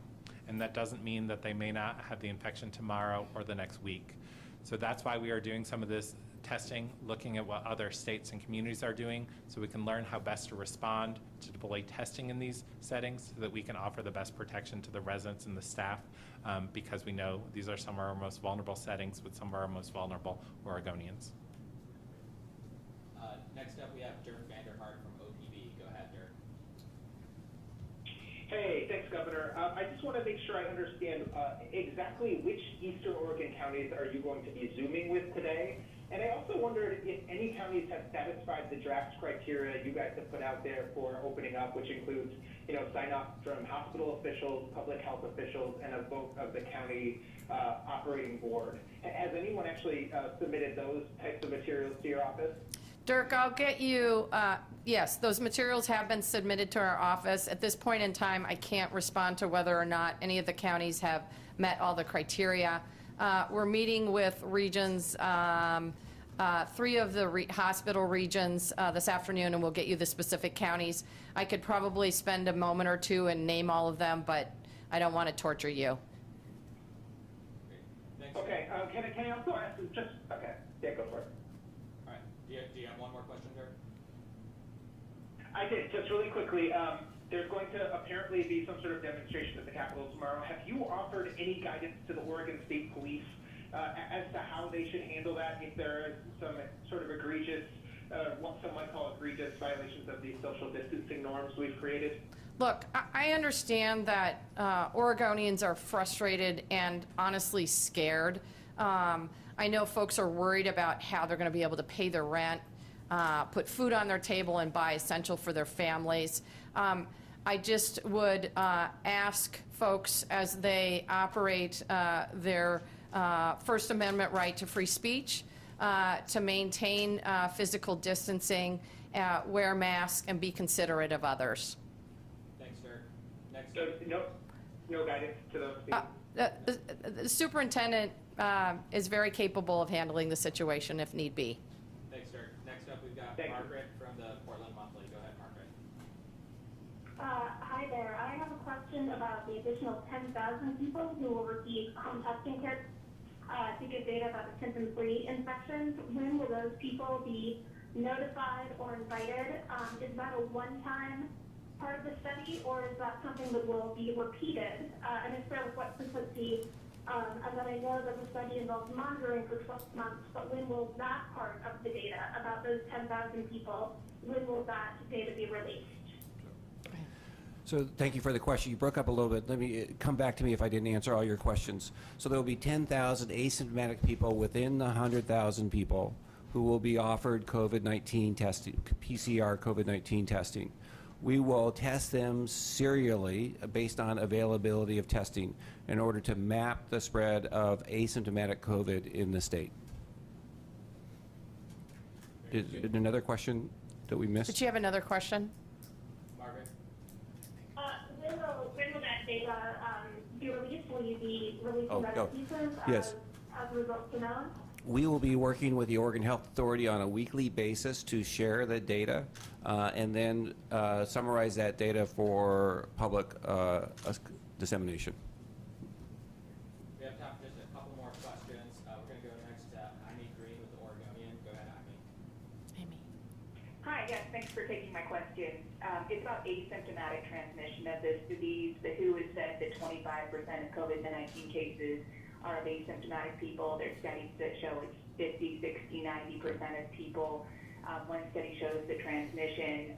And that doesn't mean that they may not have the infection tomorrow or the next week. So that's why we are doing some of this testing, looking at what other states and communities are doing so we can learn how best to respond to deploy testing in these settings so that we can offer the best protection to the residents and the staff because we know these are some of our most vulnerable settings with some of our most vulnerable Oregonians. Next up, we have Dirk Vanderhart from OPB. Go ahead, Dirk. Hey, thanks, Governor. I just want to make sure I understand exactly which Eastern Oregon counties are you going to be Zooming with today? And I also wondered if any counties have satisfied the draft criteria you guys have put out there for opening up, which includes, sign-off from hospital officials, public health officials, and a vote of the county operating board. Has anyone actually submitted those types of materials to your office? Dirk, I'll get you, yes, those materials have been submitted to our office. At this point in time, I can't respond to whether or not any of the counties have met all the criteria. We're meeting with regions, 3 of the hospital regions this afternoon, and we'll get you the specific counties. I could probably spend a moment or two and name all of them, but I don't want to torture you. Okay, can I also ask, okay, yeah, go for it. All right, do you have one more question, Dirk? I did, just really quickly. There's going to apparently be some sort of demonstration at the Capitol tomorrow. Have you offered any guidance to the Oregon State Police as to how they should handle that if there is some sort of egregious, what some might call egregious violations of these social distancing norms we've created? Look, I understand that Oregonians are frustrated and honestly scared. I know folks are worried about how they're going to be able to pay their rent, put food on their table, and buy essential for their families. I just would ask folks as they operate their First Amendment right to free speech to maintain physical distancing, wear masks, and be considerate of others. Thanks, Dirk. Next So no guidance to those people? The superintendent is very capable of handling the situation if need be. Thanks, Dirk. Next up, we've got Margaret from the Portland Monthly. Go ahead, Margaret. Hi there. I have a question about the additional 10,000 people who will receive home testing kits to get data about the symptom-free infections. When will those people be notified or invited? Is that a one-time part of the study, or is that something that will be repeated? And if so, with what frequency? And then I know that the study involves monitoring for 12 months, but when will that part of the data about those 10,000 people, when will that data be released? So thank you for the question. You broke up a little bit. Let me come back to me if I didn't answer all your questions. So there will be 10,000 asymptomatic people within the 100,000 people who will be offered COVID-19 testing, PCR COVID-19 testing. We will test them serially based on availability of testing in order to map the spread of asymptomatic COVID in the state. Another question that we missed? Did you have another question? Margaret? When will that data be released? Will you be releasing that pieces yes. as a result to know? We will be working with the Oregon Health Authority on a weekly basis to share the data and then summarize that data for public dissemination. We have time for just a couple more questions. We're going to go next to Amy Green with the Oregonian. Go ahead, Amy. Hi, yes, thanks for taking my question. It's about asymptomatic transmission of this disease. The WHO has said that 25% of COVID-19 cases are of asymptomatic people. There's studies that show it's 50, 60, 90% of people. One study shows the transmission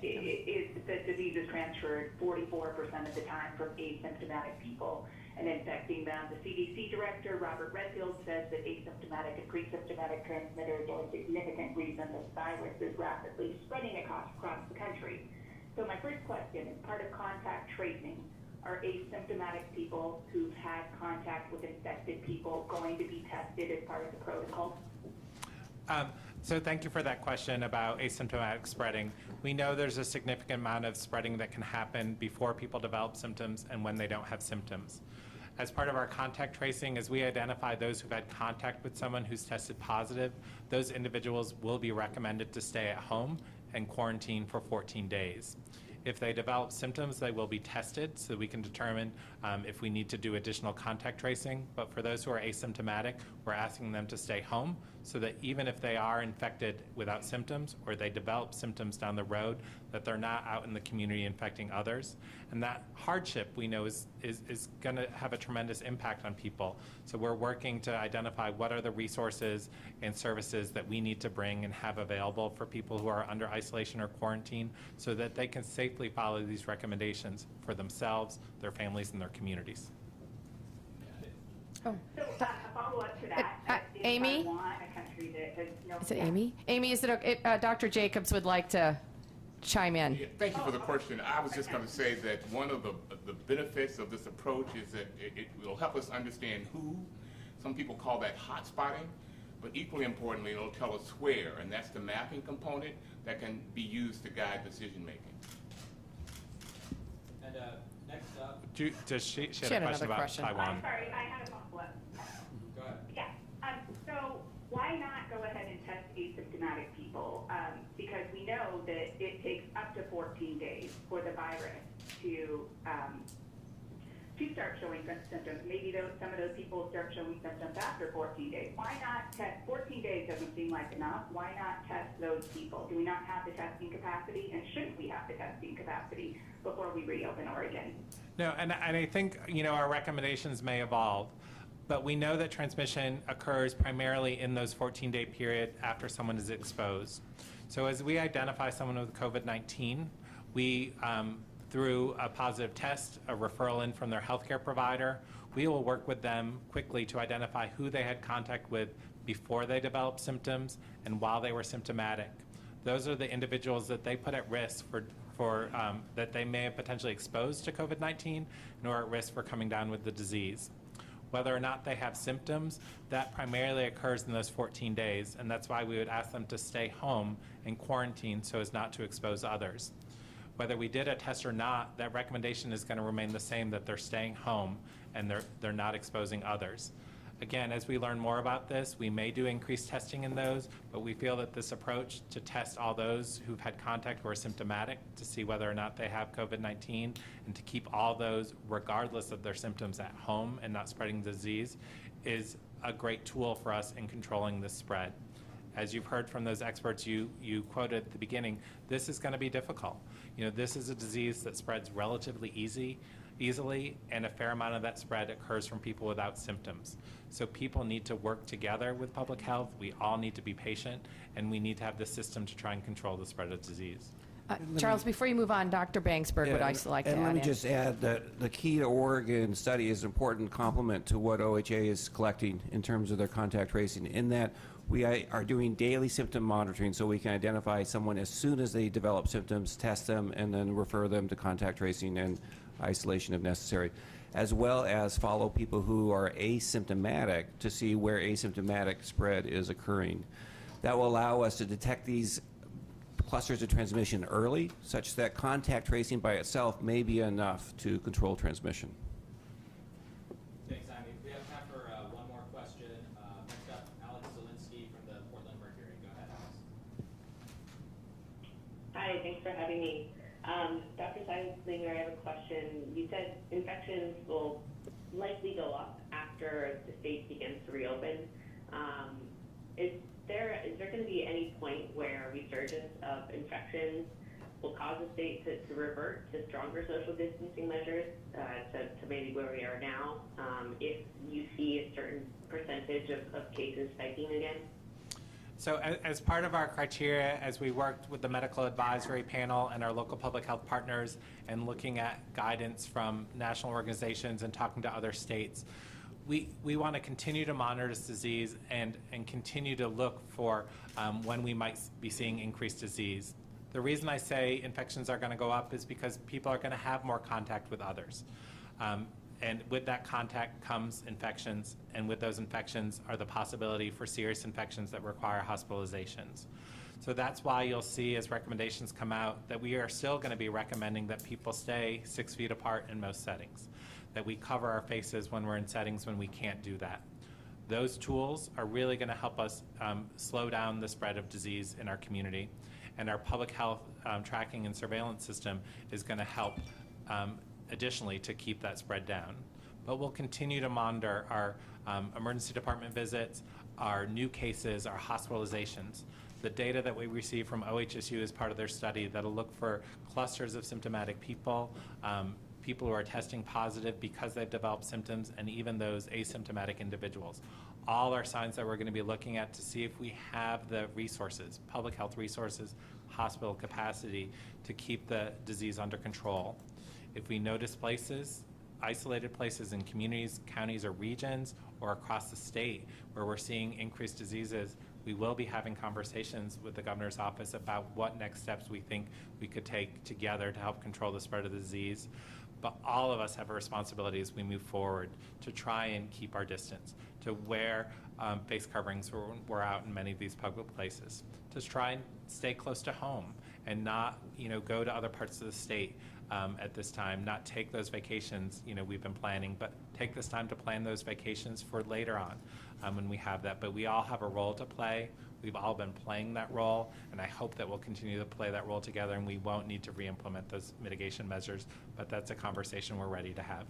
the disease is transferred 44% of the time from asymptomatic people and infecting them. The CDC director, Robert Redfield, says that asymptomatic and pre-symptomatic transmitters are a significant reason this virus is rapidly spreading across the country. So my first question is part of contact tracing. Are asymptomatic people who've had contact with infected people going to be tested as part of the protocol? So thank you for that question about asymptomatic spreading. We know there's a significant amount of spreading that can happen before people develop symptoms and when they don't have symptoms. As part of our contact tracing, as we identify those who've had contact with someone who's tested positive, those individuals will be recommended to stay at home and quarantine for 14 days. If they develop symptoms, they will be tested so we can determine if we need to do additional contact tracing. But for those who are asymptomatic, we're asking them to stay home so that even if they are infected without symptoms or they develop symptoms down the road, that they're not out in the community infecting others. And that hardship, we know, is going to have a tremendous impact on people. So we're working to identify what are the resources and services that we need to bring and have available for people who are under isolation or quarantine so that they can safely follow these recommendations for themselves, their families, and their communities. Oh. So a follow-up to that. Amy? If I want a country that has no... Is it Amy? Amy, is it okay? Dr. Jacobs would like to chime in. Yeah, thank you for the question. I was just going to say that one of the benefits of this approach is that it will help us understand who. Some people call that hot spotting, but equally importantly, it'll tell us where, and that's the mapping component that can be used to guide decision making. And next up... She had a question about Taiwan. I'm sorry, I had a follow-up. Go ahead. Yeah. So why not go ahead and test asymptomatic people? Because we know that it takes up to 14 days for the virus to start showing symptoms. Maybe some of those people start showing symptoms after 14 days. Why not test? 14 days doesn't seem like enough. Why not test those people? Do we not have the testing capacity? And shouldn't we have the testing capacity before we reopen Oregon? No, and I think, our recommendations may evolve, but we know that transmission occurs primarily in those 14-day period after someone is exposed. So as we identify someone with COVID-19, we, through a positive test, a referral in from their healthcare provider, we will work with them quickly to identify who they had contact with before they developed symptoms and while they were symptomatic. Those are the individuals that they put at risk for that they may have potentially exposed to COVID-19 and are at risk for coming down with the disease. Whether or not they have symptoms, that primarily occurs in those 14 days, and that's why we would ask them to stay home and quarantine so as not to expose others. Whether we did a test or not, that recommendation is going to remain the same, that they're staying home and they're not exposing others. Again, as we learn more about this, we may do increased testing in those, but we feel that this approach to test all those who've had contact or are symptomatic to see whether or not they have COVID-19 and to keep all those, regardless of their symptoms, at home and not spreading the disease is a great tool for us in controlling this spread. As you've heard from those experts you quoted at the beginning, this is going to be difficult. This is a disease that spreads relatively easily, and a fair amount of that spread occurs from people without symptoms. So people need to work together with public health. We all need to be patient, and we need to have the system to try and control the spread of disease. Charles, before you move on, Dr. Banksburg would also like to add in. And let me just add that the key to Oregon study is an important complement to what OHA is collecting in terms of their contact tracing, in that we are doing daily symptom monitoring so we can identify someone as soon as they develop symptoms, test them, and then refer them to contact tracing and isolation if necessary, as well as follow people who are asymptomatic to see where asymptomatic spread is occurring. That will allow us to detect these clusters of transmission early, such that contact tracing by itself may be enough to control transmission. Thanks, Amy. We have time for one more question. Next up, Alex Zielinski from the Portland Mercury. Go ahead, Alex. Hi, thanks for having me. Dr. Seidlinger, I have a question. You said infections will likely go up after the state begins to reopen. Is there going to be any point where resurgence of infections will cause the state to revert to stronger social distancing measures to maybe where we are now if you see a certain percentage of cases spiking again? So as part of our criteria, as we worked with the medical advisory panel and our local public health partners and looking at guidance from national organizations and talking to other states, we want to continue to monitor this disease and continue to look for when we might be seeing increased disease. The reason I say infections are going to go up is because people are going to have more contact with others. And with that contact comes infections, and with those infections are the possibility for serious infections that require hospitalizations. So that's why you'll see as recommendations come out that we are still going to be recommending that people stay 6 feet apart in most settings, that we cover our faces when we're in settings when we can't do that. Those tools are really going to help us slow down the spread of disease in our community, and our public health tracking and surveillance system is going to help additionally to keep that spread down. But we'll continue to monitor our emergency department visits, our new cases, our hospitalizations. The data that we receive from OHSU as part of their study that'll look for clusters of symptomatic people, people who are testing positive because they've developed symptoms, and even those asymptomatic individuals. All are signs that we're going to be looking at to see if we have the resources, public health resources, hospital capacity to keep the disease under control. If we notice places, isolated places in communities, counties, or regions, or across the state where we're seeing increased diseases, we will be having conversations with the governor's office about what next steps we think we could take together to help control the spread of the disease. But all of us have a responsibility as we move forward to try and keep our distance, to wear face coverings when we're out in many of these public places, to try and stay close to home and not, go to other parts of the state at this time, not take those vacations, we've been planning, but take this time to plan those vacations for later on when we have that. But we all have a role to play. We've all been playing that role, and I hope that we'll continue to play that role together, and we won't need to re-implement those mitigation measures, but that's a conversation we're ready to have.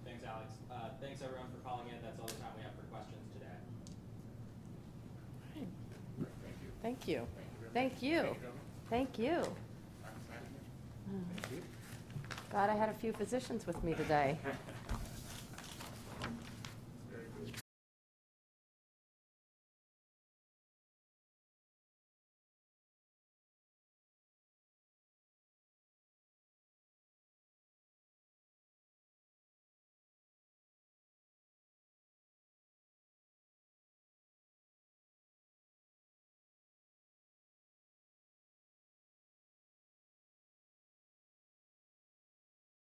Thanks, Alex. Thanks, everyone, for calling in. That's all the time we have for questions today. Thank you. Thank you. Thank you. Glad I had a few physicians with me today.